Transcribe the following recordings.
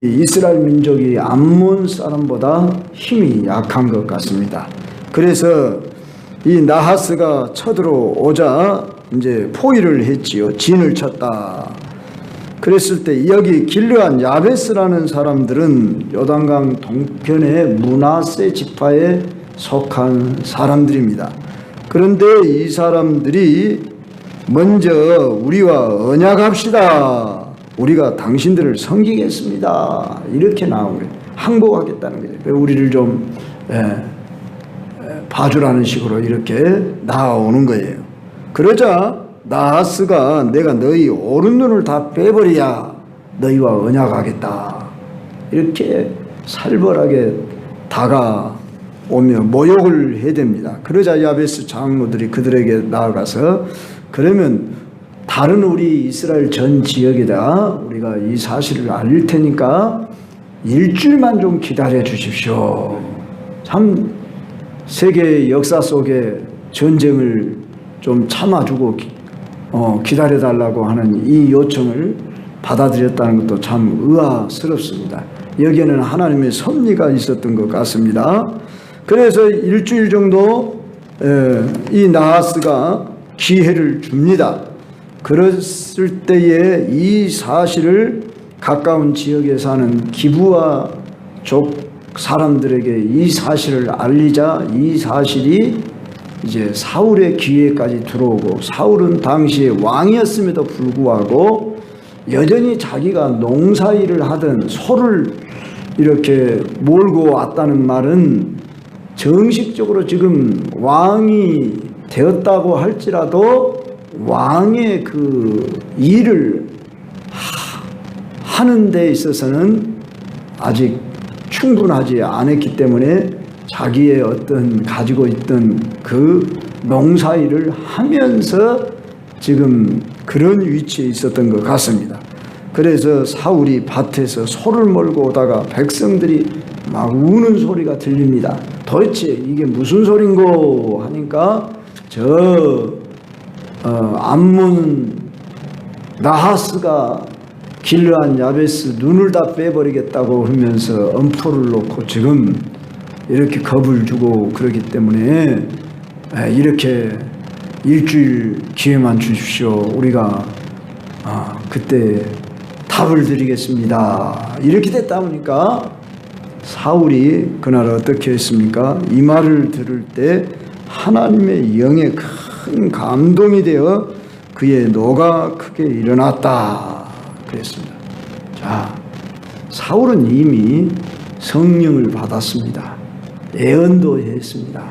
이스라엘 민족이 암몬 사람보다 힘이 약한 것 같습니다. 그래서 이 나하스가 쳐들어오자 이제 포위를 했지요. 진을 쳤다. 그랬을 때 여기 길르앗 야베스라는 사람들은 요단강 동편의 므낫세 지파에 속한 사람들입니다. 그런데 이 사람들이 먼저 우리와 언약합시다. 우리가 당신들을 섬기겠습니다. 이렇게 나온 거예요. 항복하겠다는 거예요. 우리를 좀 봐주라는 식으로 이렇게 나오는 거예요. 그러자 나하스가 내가 너희 오른눈을 다 빼버려야 너희와 언약하겠다. 이렇게 살벌하게 다가오며 모욕을 해야 됩니다. 그러자 야베스 장로들이 그들에게 나아가서 그러면 다른 우리 이스라엘 전 지역에다 우리가 이 사실을 알릴 테니까 일주일만 좀 기다려 주십시오. 참 세계 역사 속에 전쟁을 좀 참아주고 기다려달라고 하는 이 요청을 받아들였다는 것도 참 의아스럽습니다. 여기에는 하나님의 섭리가 있었던 것 같습니다. 그래서 일주일 정도 이 나하스가 기회를 줍니다. 그랬을 때에 이 사실을 가까운 지역에 사는 기브아 족 사람들에게 이 사실을 알리자 이 사실이 이제 사울의 귀에까지 들어오고 사울은 당시에 왕이었음에도 불구하고 여전히 자기가 농사일을 하던 소를 이렇게 몰고 왔다는 말은 정식적으로 지금 왕이 되었다고 할지라도 왕의 그 일을 하는 데 있어서는 아직 충분하지 않았기 때문에 자기의 어떤 가지고 있던 그 농사일을 하면서 지금 그런 위치에 있었던 것 같습니다. 그래서 사울이 밭에서 소를 몰고 오다가 백성들이 막 우는 소리가 들립니다. 도대체 이게 무슨 소린고 하니까 암몬 나하스가 길르앗 야베스 눈을 다 빼버리겠다고 하면서 엄포를 놓고 지금 이렇게 겁을 주고 그러기 때문에 이렇게 일주일 기회만 주십시오. 우리가 그때 답을 드리겠습니다. 이렇게 됐다 보니까 사울이 그날 어떻게 했습니까? 이 말을 들을 때 하나님의 영에 큰 감동이 되어 그의 노가 크게 일어났다 그랬습니다. 자, 사울은 이미 성령을 받았습니다. 예언도 했습니다.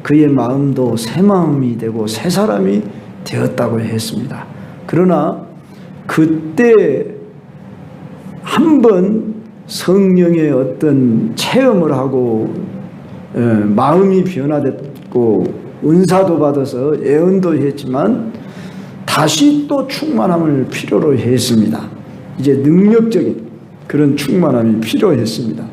그의 마음도 새 마음이 되고 새 사람이 되었다고 했습니다. 그러나 그때 한번 성령의 어떤 체험을 하고 마음이 변화됐고 은사도 받아서 예언도 했지만 다시 또 충만함을 필요로 했습니다. 이제 능력적인 그런 충만함이 필요했습니다.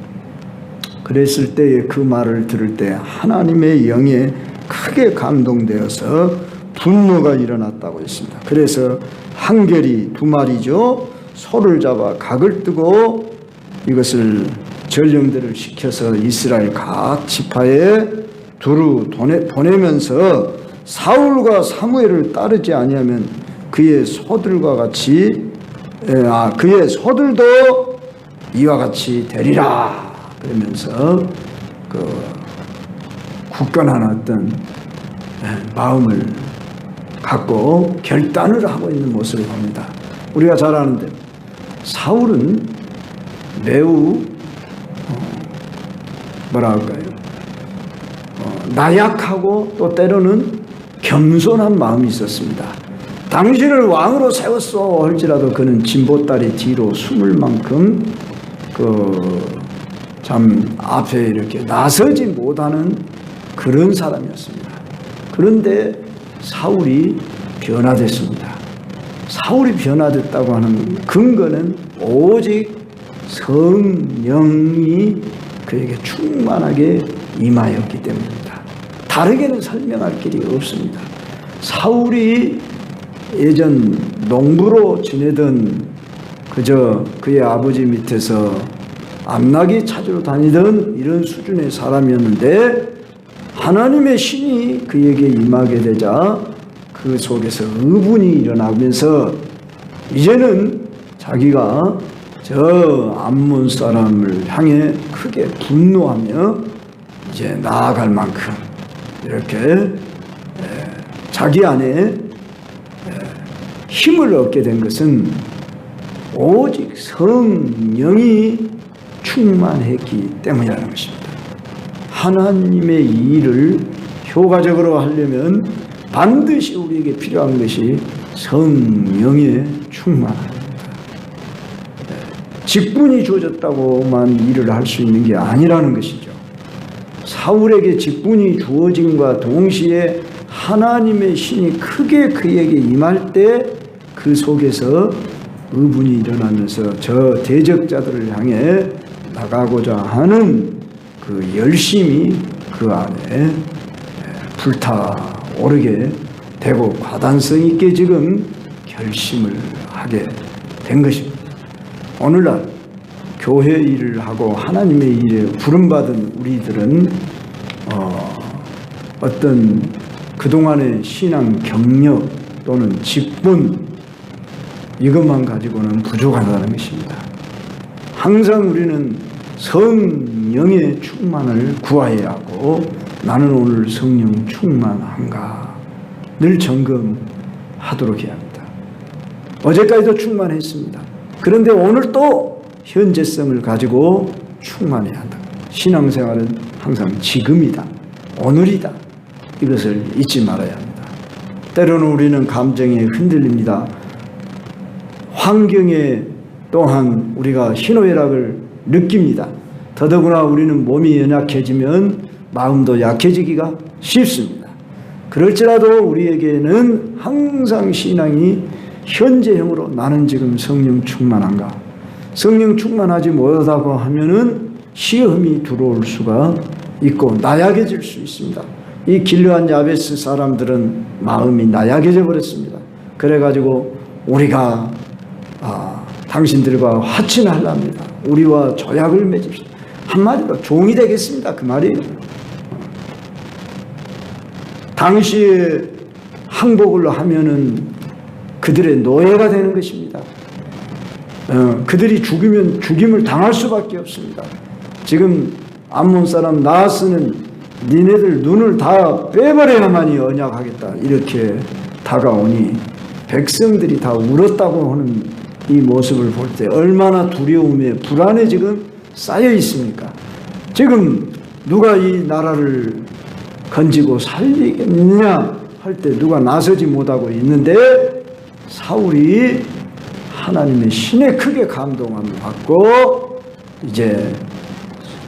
그랬을 때에 그 말을 들을 때 하나님의 영에 크게 감동되어서 분노가 일어났다고 했습니다. 그래서 한결이 두 마리죠. 소를 잡아 각을 뜨고 이것을 전령들을 시켜서 이스라엘 각 지파에 두루 보내면서 사울과 사무엘을 따르지 아니하면 그의 소들과 같이 그의 소들도 이와 같이 되리라 그러면서 그 굳건한 어떤 마음을 갖고 결단을 하고 있는 모습을 봅니다. 우리가 잘 아는데 사울은 매우 뭐라 할까요? 나약하고 또 때로는 겸손한 마음이 있었습니다. 당신을 왕으로 세웠소 할지라도 그는 진보다리 뒤로 숨을 만큼 참 앞에 이렇게 나서지 못하는 그런 사람이었습니다. 그런데 사울이 변화됐습니다. 사울이 변화됐다고 하는 근거는 오직 성령이 그에게 충만하게 임하였기 때문입니다. 다르게는 설명할 길이 없습니다. 사울이 예전 농부로 지내던 그저 그의 아버지 밑에서 암나기 찾으러 다니던 이런 수준의 사람이었는데 하나님의 신이 그에게 임하게 되자 그 속에서 의분이 일어나면서 이제는 자기가 저 암몬 사람을 향해 크게 분노하며 이제 나아갈 만큼 이렇게 자기 안에 힘을 얻게 된 것은 오직 성령이 충만했기 때문이라는 것입니다. 하나님의 일을 효과적으로 하려면 반드시 우리에게 필요한 것이 성령의 충만함입니다. 직분이 주어졌다고만 일을 할 수 있는 게 아니라는 것이죠. 사울에게 직분이 주어짐과 동시에 하나님의 신이 크게 그에게 임할 때 그 속에서 의분이 일어나면서 저 대적자들을 향해 나가고자 하는 그 열심이 그 안에 불타오르게 되고 과단성 있게 지금 결심을 하게 된 것입니다. 오늘날 교회 일을 하고 하나님의 일에 부름받은 우리들은 어떤 그동안의 신앙 경력 또는 직분 이것만 가지고는 부족하다는 것입니다. 항상 우리는 성령의 충만을 구해야 하고 나는 오늘 성령 충만한가 늘 점검하도록 해야 합니다. 어제까지도 충만했습니다. 그런데 오늘 또 현재성을 가지고 충만해야 한다. 신앙생활은 항상 지금이다. 오늘이다. 이것을 잊지 말아야 합니다. 때로는 우리는 감정에 흔들립니다. 환경에 또한 우리가 희노애락을 느낍니다. 더더구나 우리는 몸이 연약해지면 마음도 약해지기가 쉽습니다. 그럴지라도 우리에게는 항상 신앙이 현재형으로 나는 지금 성령 충만한가? 성령 충만하지 못하다고 하면은 시험이 들어올 수가 있고 나약해질 수 있습니다. 이 길르한 야베스 사람들은 마음이 나약해져 버렸습니다. 그래가지고 우리가 당신들과 화친하랍니다. 우리와 조약을 맺읍시다. 한마디로 종이 되겠습니다. 그 말이에요. 당시에 항복을 하면은 그들의 노예가 되는 것입니다. 그들이 죽으면 죽임을 당할 수밖에 없습니다. 지금 암몬 사람 나하스는 니네들 눈을 다 빼버려야만이 언약하겠다 이렇게 다가오니 백성들이 다 울었다고 하는 이 모습을 볼 때 얼마나 두려움에 불안에 지금 쌓여 있습니까? 지금 누가 이 나라를 건지고 살리겠느냐 할 때 누가 나서지 못하고 있는데 사울이 하나님의 신에 크게 감동함을 받고 이제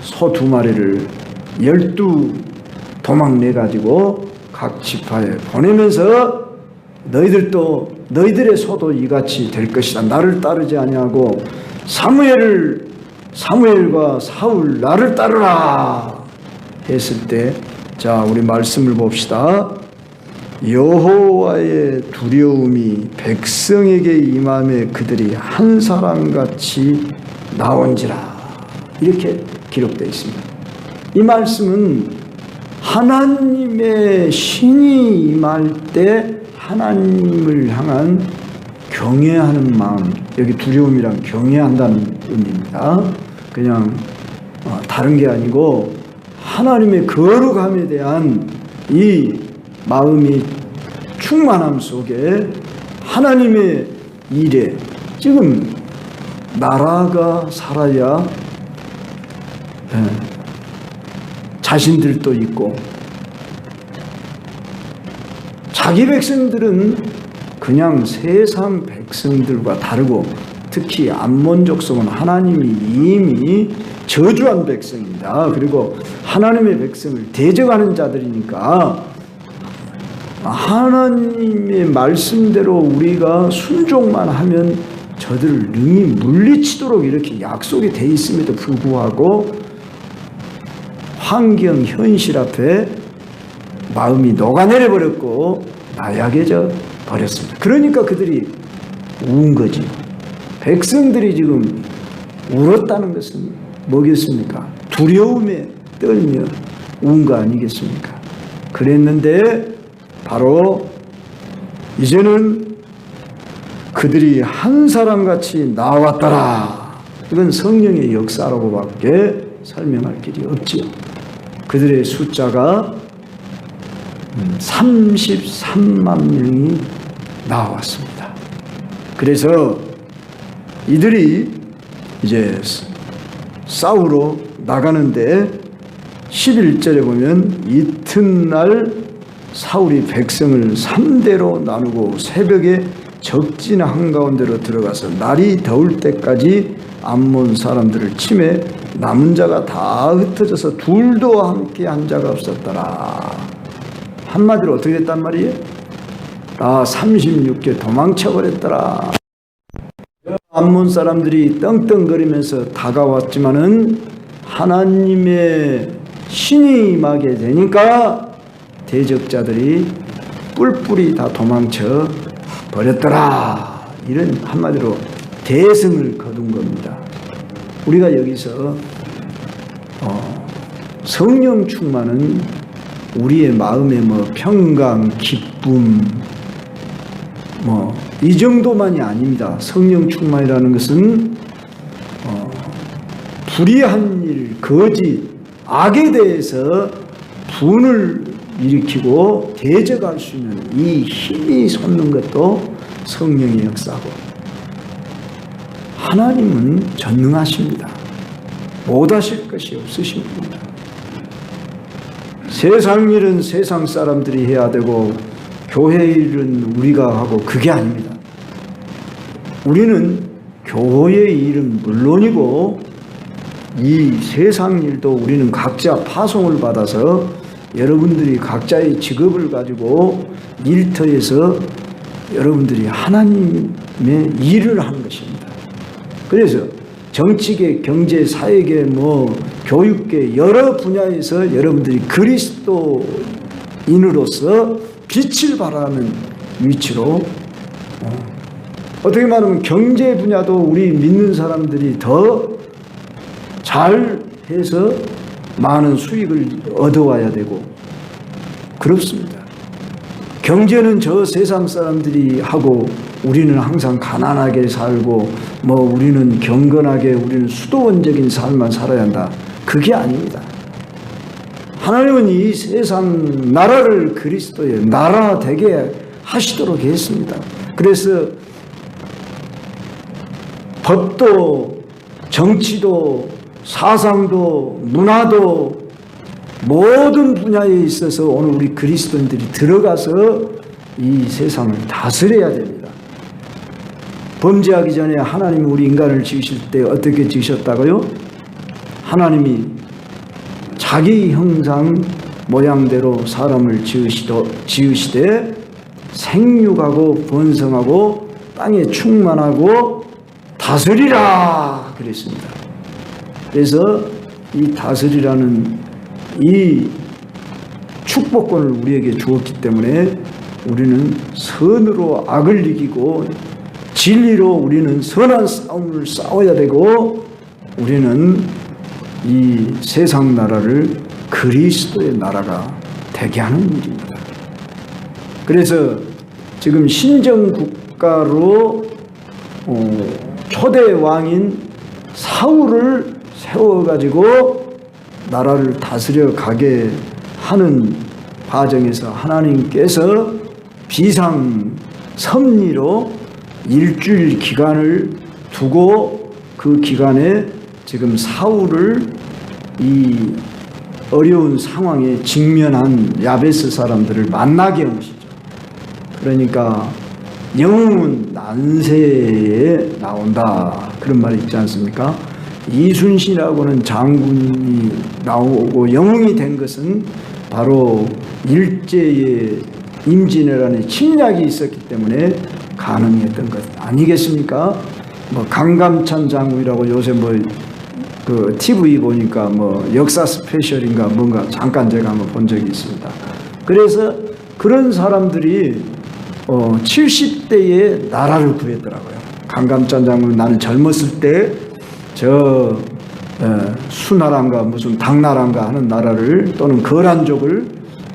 소 2마리를 12 도망 내가지고 각 지파에 보내면서 너희들도 너희들의 소도 이같이 될 것이다. 나를 따르지 아니하고 사무엘과 사울 나를 따르라 했을 때 자 우리 말씀을 봅시다. 여호와의 두려움이 백성에게 임함에 그들이 한 사람같이 나온지라 이렇게 기록되어 있습니다. 이 말씀은 하나님의 신이 임할 때 하나님을 향한 경외하는 마음, 여기 두려움이란 경외한다는 의미입니다. 그냥 다른 게 아니고 하나님의 거룩함에 대한 이 마음이 충만함 속에 하나님의 일에 지금 나라가 살아야 자신들도 있고 자기 백성들은 그냥 세상 백성들과 다르고 특히 암몬 족속은 하나님이 이미 저주한 백성입니다. 그리고 하나님의 백성을 대적하는 자들이니까 하나님의 말씀대로 우리가 순종만 하면 저들을 능히 물리치도록 이렇게 약속이 돼 있음에도 불구하고 환경 현실 앞에 마음이 녹아내려 버렸고 나약해져 버렸습니다. 그러니까 그들이 운 거지. 백성들이 지금 울었다는 것은 뭐겠습니까? 두려움에 떨며 운 거 아니겠습니까? 그랬는데 바로 이제는 그들이 한 사람같이 나왔더라. 이건 성령의 역사라고밖에 설명할 길이 없지요. 그들의 숫자가 33만 명이 나왔습니다. 그래서 이들이 이제 싸우러 나가는데 11절에 보면 이튿날 사울이 백성을 3대로 나누고 새벽에 적진 한가운데로 들어가서 날이 더울 때까지 암몬 사람들을 치매 남은 자가 다 흩어져서 둘도 함께 한 자가 없었더라. 한마디로 어떻게 됐단 말이에요? 다 36개 도망쳐버렸더라. 암몬 사람들이 떵떵거리면서 다가왔지만은 하나님의 신이 임하게 되니까 대적자들이 뿔뿔이 다 도망쳐 버렸더라. 이런 한마디로 대승을 거둔 겁니다. 우리가 여기서 성령 충만은 우리의 마음에 평강, 기쁨 이 정도만이 아닙니다. 성령 충만이라는 것은 불의한 일, 거짓, 악에 대해서 분을 일으키고 대적할 수 있는 이 힘이 솟는 것도 성령의 역사고, 하나님은 전능하십니다. 못하실 것이 없으신 분입니다. 세상 일은 세상 사람들이 해야 되고 교회 일은 우리가 하고, 그게 아닙니다. 우리는 교회의 일은 물론이고 이 세상 일도 우리는 각자 파송을 받아서 여러분들이 각자의 직업을 가지고 일터에서 여러분들이 하나님의 일을 하는 것입니다. 그래서 정치계, 경제, 사회계, 교육계 여러 분야에서 여러분들이 그리스도인으로서 빛을 발하는 위치로, 어떻게 말하면 경제 분야도 우리 믿는 사람들이 더 잘해서 많은 수익을 얻어와야 되고 그렇습니다. 경제는 저 세상 사람들이 하고 우리는 항상 가난하게 살고 우리는 경건하게, 우리는 수도원적인 삶만 살아야 한다. 그게 아닙니다. 하나님은 이 세상 나라를 그리스도의 나라 되게 하시도록 했습니다. 그래서 법도 정치도 사상도 문화도 모든 분야에 있어서 오늘 우리 그리스도인들이 들어가서 이 세상을 다스려야 됩니다. 범죄하기 전에 하나님이 우리 인간을 지으실 때 어떻게 지으셨다고요? 하나님이 자기 형상 모양대로 사람을 지으시되 생육하고 번성하고 땅에 충만하고 다스리라 그랬습니다. 그래서 이 다스리라는 이 축복권을 우리에게 주었기 때문에 우리는 선으로 악을 이기고 진리로 우리는 선한 싸움을 싸워야 되고, 우리는 이 세상 나라를 그리스도의 나라가 되게 하는 일입니다. 그래서 지금 신정국가로 초대 왕인 사울을 세워가지고 나라를 다스려 가게 하는 과정에서 하나님께서 비상 섭리로 일주일 기간을 두고 그 기간에 지금 사울을 이 어려운 상황에 직면한 야베스 사람들을 만나게 한 것이죠. 그러니까 영웅은 난세에 나온다, 그런 말이 있지 않습니까? 이순신이라고는 장군이 나오고 영웅이 된 것은 바로 일제의 임진왜란의 침략이 있었기 때문에 가능했던 것 아니겠습니까? 강감찬 장군이라고 요새 그 TV 보니까 역사 스페셜인가 뭔가 잠깐 제가 한번 본 적이 있습니다. 그래서 그런 사람들이 70대에 나라를 구했더라고요. 강감찬 장군, 나는 젊었을 때 저 수나라인가 무슨 당나라인가 하는 나라를 또는 거란족을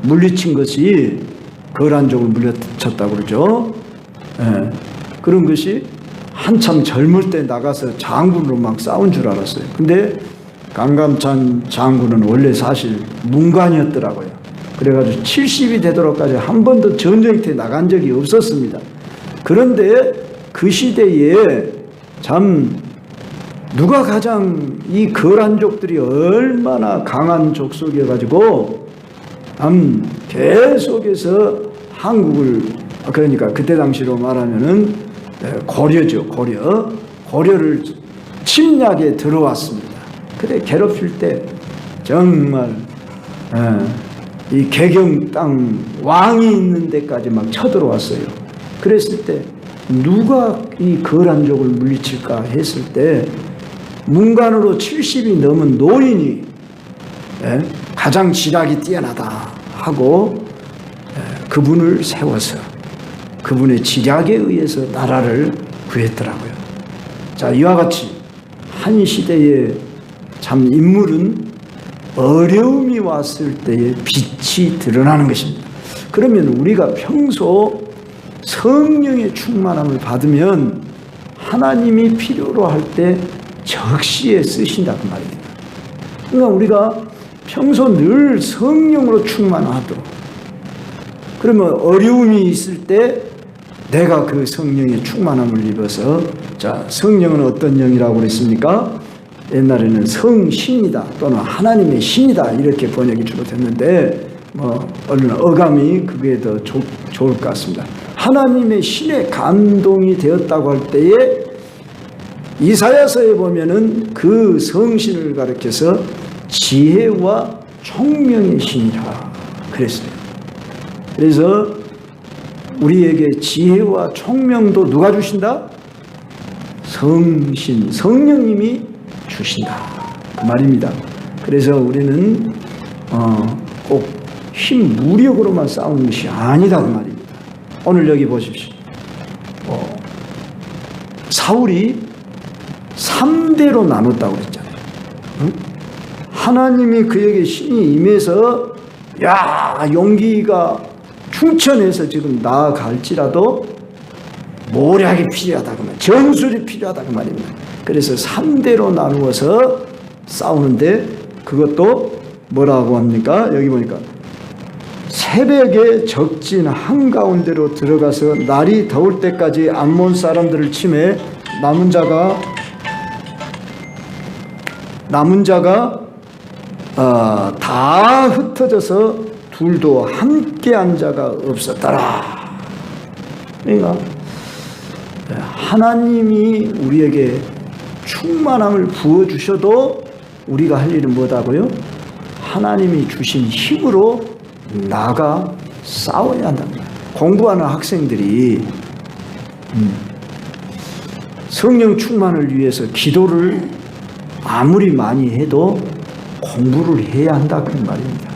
물리친 것이 거란족을 물리쳤다고 그러죠. 그런 것이 한참 젊을 때 나가서 장군으로 막 싸운 줄 알았어요. 근데 강감찬 장군은 원래 사실 문관이었더라고요. 그래가지고 70이 되도록까지 한 번도 전쟁터에 나간 적이 없었습니다. 그런데 그 시대에 참 누가 가장 이 거란족들이 얼마나 강한 족속이어가지고 계속해서 한국을, 그러니까 그때 당시로 말하면은 고려죠. 고려를 침략에 들어왔습니다. 그래 괴롭힐 때 정말 이 개경 땅 왕이 있는 데까지 막 쳐들어왔어요. 그랬을 때 누가 이 거란족을 물리칠까 했을 때 문관으로 70이 넘은 노인이 가장 지략이 뛰어나다 하고 그분을 세워서 그분의 지략에 의해서 나라를 구했더라고요. 자, 이와 같이 한 시대에 참 인물은 어려움이 왔을 때의 빛이 드러나는 것입니다. 그러면 우리가 평소 성령의 충만함을 받으면 하나님이 필요로 할 때 적시에 쓰신다 그 말입니다. 그러니까 우리가 평소 늘 성령으로 충만하도록, 그러면 어려움이 있을 때 내가 그 성령의 충만함을 입어서, 자, 성령은 어떤 영이라고 그랬습니까? 옛날에는 성신이다 또는 하나님의 신이다 이렇게 번역이 주로 됐는데 얼른 어감이 그게 더 좋을 것 같습니다. 하나님의 신에 감동이 되었다고 할 때에 이사야서에 보면은 그 성신을 가리켜서 지혜와 총명의 신이라 그랬어요. 그래서 우리에게 지혜와 총명도 누가 주신다? 성신, 성령님이 주신다 그 말입니다. 그래서 우리는 꼭 힘 무력으로만 싸우는 것이 아니다 그 말입니다. 오늘 여기 보십시오. 사울이 3대로 나눴다고 그랬잖아요. 응? 하나님이 그에게 신이 임해서 용기가 충천해서 지금 나아갈지라도 모략이 필요하다 그 말, 전술이 필요하다 그 말입니다. 그래서 3대로 나누어서 싸우는데 그것도 뭐라고 합니까? 여기 보니까 새벽에 적진 한가운데로 들어가서 날이 더울 때까지 암몬 사람들을 치매 남은 자가 다 흩어져서 둘도 함께한 자가 없었더라. 그러니까 하나님이 우리에게 충만함을 부어주셔도 우리가 할 일은 뭐다고요? 하나님이 주신 힘으로 나가 싸워야 한다는 거예요. 공부하는 학생들이 성령 충만을 위해서 기도를 아무리 많이 해도 공부를 해야 한다 그런 말입니다.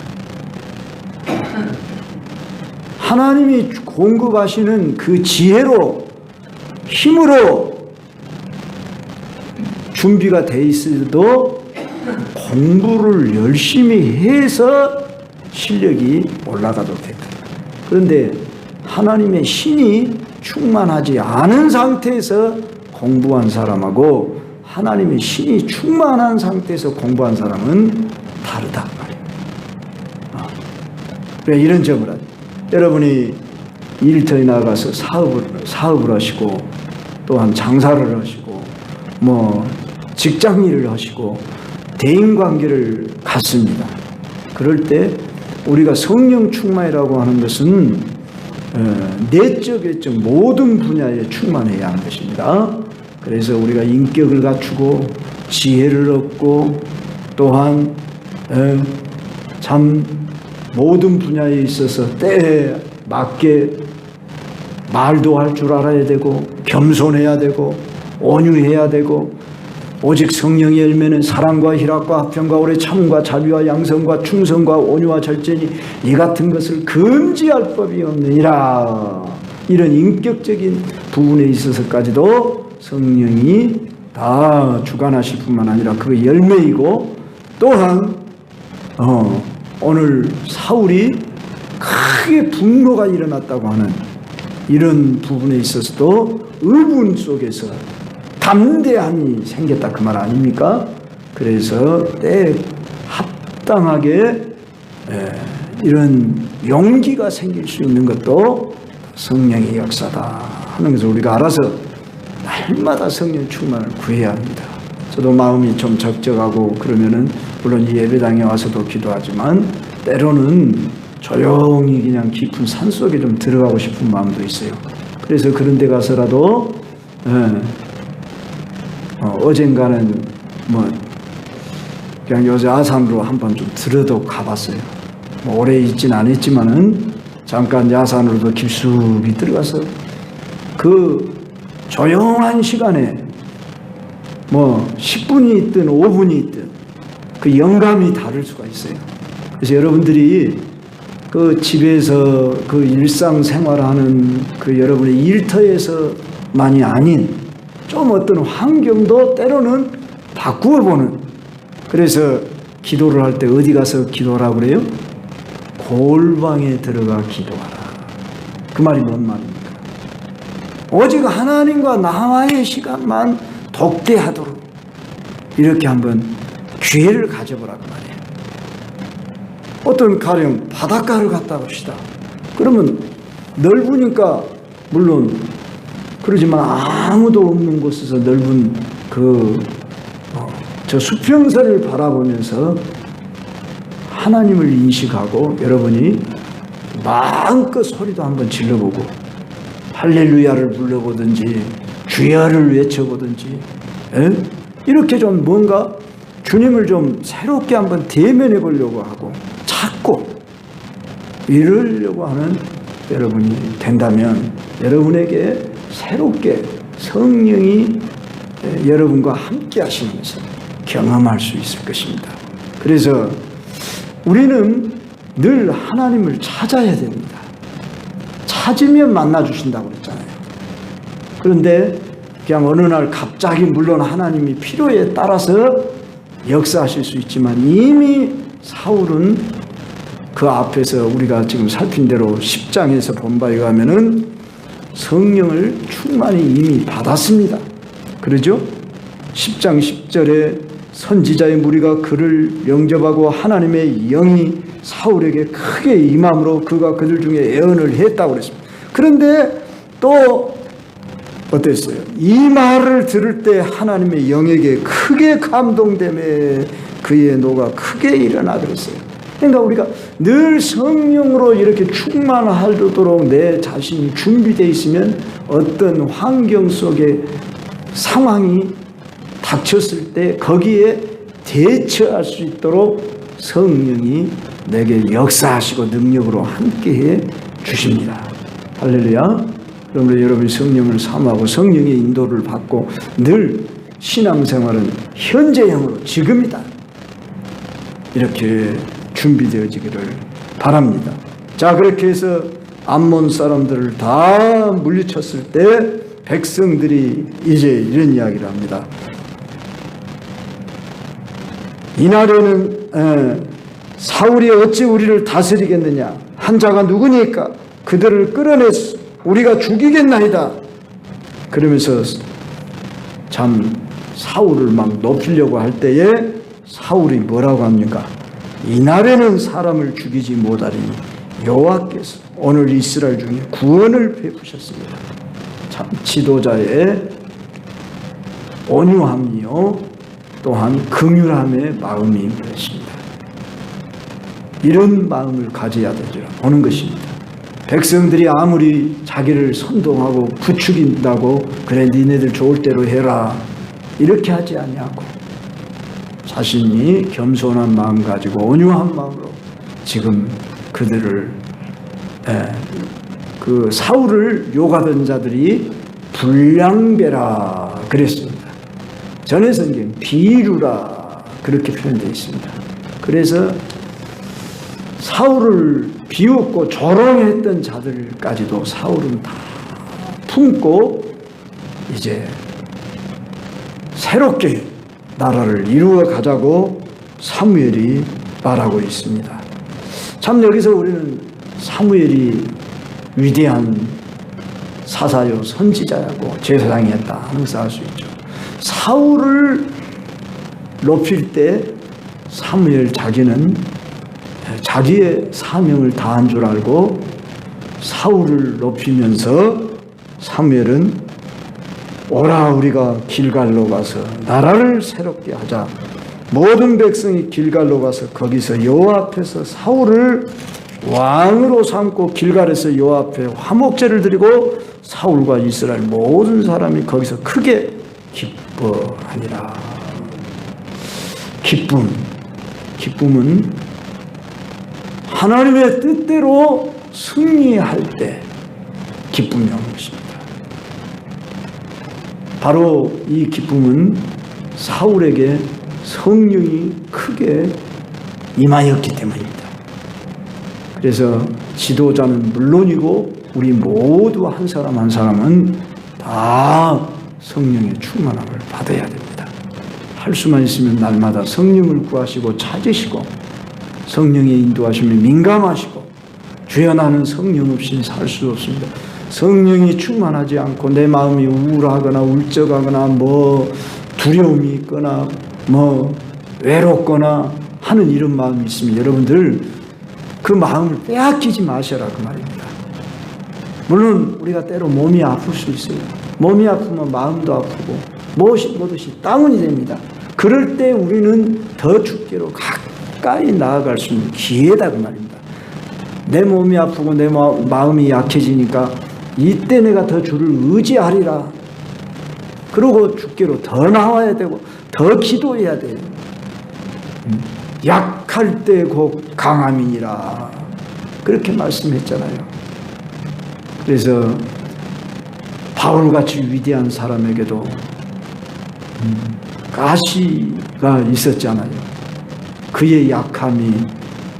하나님이 공급하시는 그 지혜로 힘으로 준비가 돼 있어도 공부를 열심히 해서 실력이 올라가도 됩니다. 그런데 하나님의 신이 충만하지 않은 상태에서 공부한 사람하고 하나님의 신이 충만한 상태에서 공부한 사람은 다르다 말이에요. 이런 점을 하죠. 여러분이 일터에 나가서 사업을 하시고 또한 장사를 하시고 직장일을 하시고 대인관계를 갖습니다. 그럴 때 우리가 성령 충만이라고 하는 것은 내적, 외적 모든 분야에 충만해야 하는 것입니다. 그래서 우리가 인격을 갖추고 지혜를 얻고 또한 참 모든 분야에 있어서 때에 맞게 말도 할 줄 알아야 되고 겸손해야 되고 온유해야 되고 오직 성령의 열매는 사랑과 희락과 화평과 오래 참과 자비와 양성과 충성과 온유와 절제니 이 같은 것을 금지할 법이 없느니라. 이런 인격적인 부분에 있어서까지도 성령이 다 주관하실 뿐만 아니라 그 열매이고, 또한 오늘 사울이 크게 분노가 일어났다고 하는 이런 부분에 있어서도 의문 속에서 담대함이 생겼다 그 말 아닙니까? 그래서 때에 합당하게 이런 용기가 생길 수 있는 것도 성령의 역사다 하는 것을 우리가 알아서 날마다 성령 충만을 구해야 합니다. 저도 마음이 좀 적적하고 그러면은 물론 이 예배당에 와서도 기도하지만 때로는 조용히 그냥 깊은 산속에 좀 들어가고 싶은 마음도 있어요. 그래서 그런 데 가서라도 어젠가는 그냥 요새 아산으로 한번 좀 들어도 가봤어요. 오래 있진 않았지만은 잠깐 야산으로도 깊숙이 들어가서 그 조용한 시간에 10분이 있든 5분이 있든 그 영감이 다를 수가 있어요. 그래서 여러분들이 그 집에서 그 일상생활하는 그 여러분의 일터에서만이 아닌 좀 어떤 환경도 때로는 바꾸어 보는, 그래서 기도를 할 때 어디 가서 기도하라고 그래요? 골방에 들어가 기도하라. 그 말이 뭔 말입니까? 오직 하나님과 나와의 시간만 독대하도록 이렇게 한번 기회를 가져보라고 말이에요. 어떤 가령 바닷가를 갔다 옵시다. 그러면 넓으니까 물론 그러지만 아무도 없는 곳에서 넓은 저 수평선을 바라보면서 하나님을 인식하고 여러분이 마음껏 소리도 한번 질러보고 할렐루야를 불러보든지 주야를 외쳐보든지 이렇게 좀 뭔가 주님을 좀 새롭게 한번 대면해 보려고 하고 찾고 이러려고 하는 여러분이 된다면 여러분에게 새롭게 성령이 여러분과 함께 하시는 것을 경험할 수 있을 것입니다. 그래서 우리는 늘 하나님을 찾아야 됩니다. 찾으면 만나주신다고 그랬잖아요. 그런데 그냥 어느 날 갑자기 물론 하나님이 필요에 따라서 역사하실 수 있지만 이미 사울은 그 앞에서 우리가 지금 살핀 대로 10장에서 본 바에 의하면은 성령을 충만히 이미 받았습니다. 그러죠? 10장 10절에 선지자의 무리가 그를 영접하고 하나님의 영이 사울에게 크게 임함으로 그가 그들 중에 예언을 했다고 그랬습니다. 그런데 또 어땠어요? 이 말을 들을 때 하나님의 영에게 크게 감동되며 그의 노가 크게 일어나 그랬어요. 그러니까 우리가 늘 성령으로 이렇게 충만하도록 내 자신이 준비되어 있으면 어떤 환경 속에 상황이 닥쳤을 때 거기에 대처할 수 있도록 성령이 내게 역사하시고 능력으로 함께해 주십니다. 할렐루야. 그러므로 여러분이 성령을 사모하고 성령의 인도를 받고 늘 신앙생활은 현재형으로 지금이다 이렇게 준비되어지기를 바랍니다. 자, 그렇게 해서 암몬 사람들을 다 물리쳤을 때 백성들이 이제 이런 이야기를 합니다. 이날에는 사울이 어찌 우리를 다스리겠느냐? 한 자가 누구니까? 그들을 끌어내서 우리가 죽이겠나이다. 그러면서 참 사울을 막 높이려고 할 때에 사울이 뭐라고 합니까? 이날에는 사람을 죽이지 못하리니 여호와께서 오늘 이스라엘 중에 구원을 베푸셨습니다. 참 지도자의 온유함이요 또한 긍휼함의 마음이 그렇습니다. 이런 마음을 가져야 되죠. 보는 것입니다. 백성들이 아무리 자기를 선동하고 부추긴다고 그래 니네들 좋을 대로 해라 이렇게 하지 아니하고 자신이 겸손한 마음 가지고 온유한 마음으로 지금 그들을 그 사울을 욕하던 자들이 불량배라 그랬습니다. 전해 성경 비류라 그렇게 표현되어 있습니다. 그래서 사울을 비웃고 조롱했던 자들까지도 사울은 다 품고 이제 새롭게 나라를 이루어 가자고 사무엘이 말하고 있습니다. 참 여기서 우리는 사무엘이 위대한 사사요 선지자야고 제사장이었다 하는 것을 알 수 있죠. 사울을 높일 때 사무엘 자기는 자기의 사명을 다한 줄 알고 사울을 높이면서 사무엘은 오라 우리가 길갈로 가서 나라를 새롭게 하자. 모든 백성이 길갈로 가서 거기서 여호와 앞에서 사울을 왕으로 삼고 길갈에서 여호와 앞에 화목제를 드리고 사울과 이스라엘 모든 사람이 거기서 크게 기뻐하니라. 기쁨은 하나님의 뜻대로 승리할 때 기쁨이 오는 것입니다. 바로 이 기쁨은 사울에게 성령이 크게 임하였기 때문입니다. 그래서 지도자는 물론이고 우리 모두 한 사람 한 사람은 다 성령의 충만함을 받아야 됩니다. 할 수만 있으면 날마다 성령을 구하시고 찾으시고 성령의 인도하심에 민감하시고 주여 나는 성령 없이 살 수 없습니다. 성령이 충만하지 않고 내 마음이 우울하거나 울적하거나 두려움이 있거나 외롭거나 하는 이런 마음이 있으면 여러분들 그 마음을 빼앗기지 마셔라 그 말입니다. 물론 우리가 때로 몸이 아플 수 있어요. 몸이 아프면 마음도 아프고 무엇이 다운이 됩니다. 그럴 때 우리는 더 주께로 가까이 나아갈 수 있는 기회다 그 말입니다. 내 몸이 아프고 내 마음이 약해지니까 이때 내가 더 주를 의지하리라. 그리고 주께로 더 나와야 되고 더 기도해야 돼요. 약할 때 곧 강함이니라. 그렇게 말씀했잖아요. 그래서 바울같이 위대한 사람에게도 가시가 있었잖아요. 그의 약함이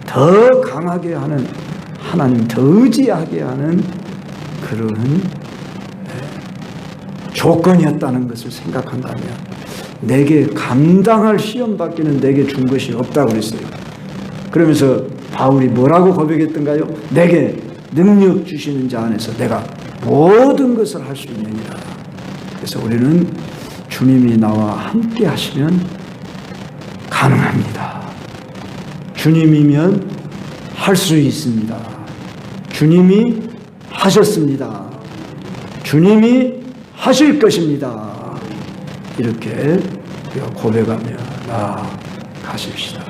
더 강하게 하는 하나님 더 의지하게 하는 그런 조건이었다는 것을 생각한다면 내게 감당할 시험 받기는 내게 준 것이 없다고 그랬어요. 그러면서 바울이 뭐라고 고백했던가요? 내게 능력 주시는 자 안에서 내가 모든 것을 할 수 있느니라. 그래서 우리는 주님이 나와 함께 하시면 가능합니다. 주님이면 할 수 있습니다. 주님이 하셨습니다. 주님이 하실 것입니다. 이렇게 우리가 고백하며 나아가십시다.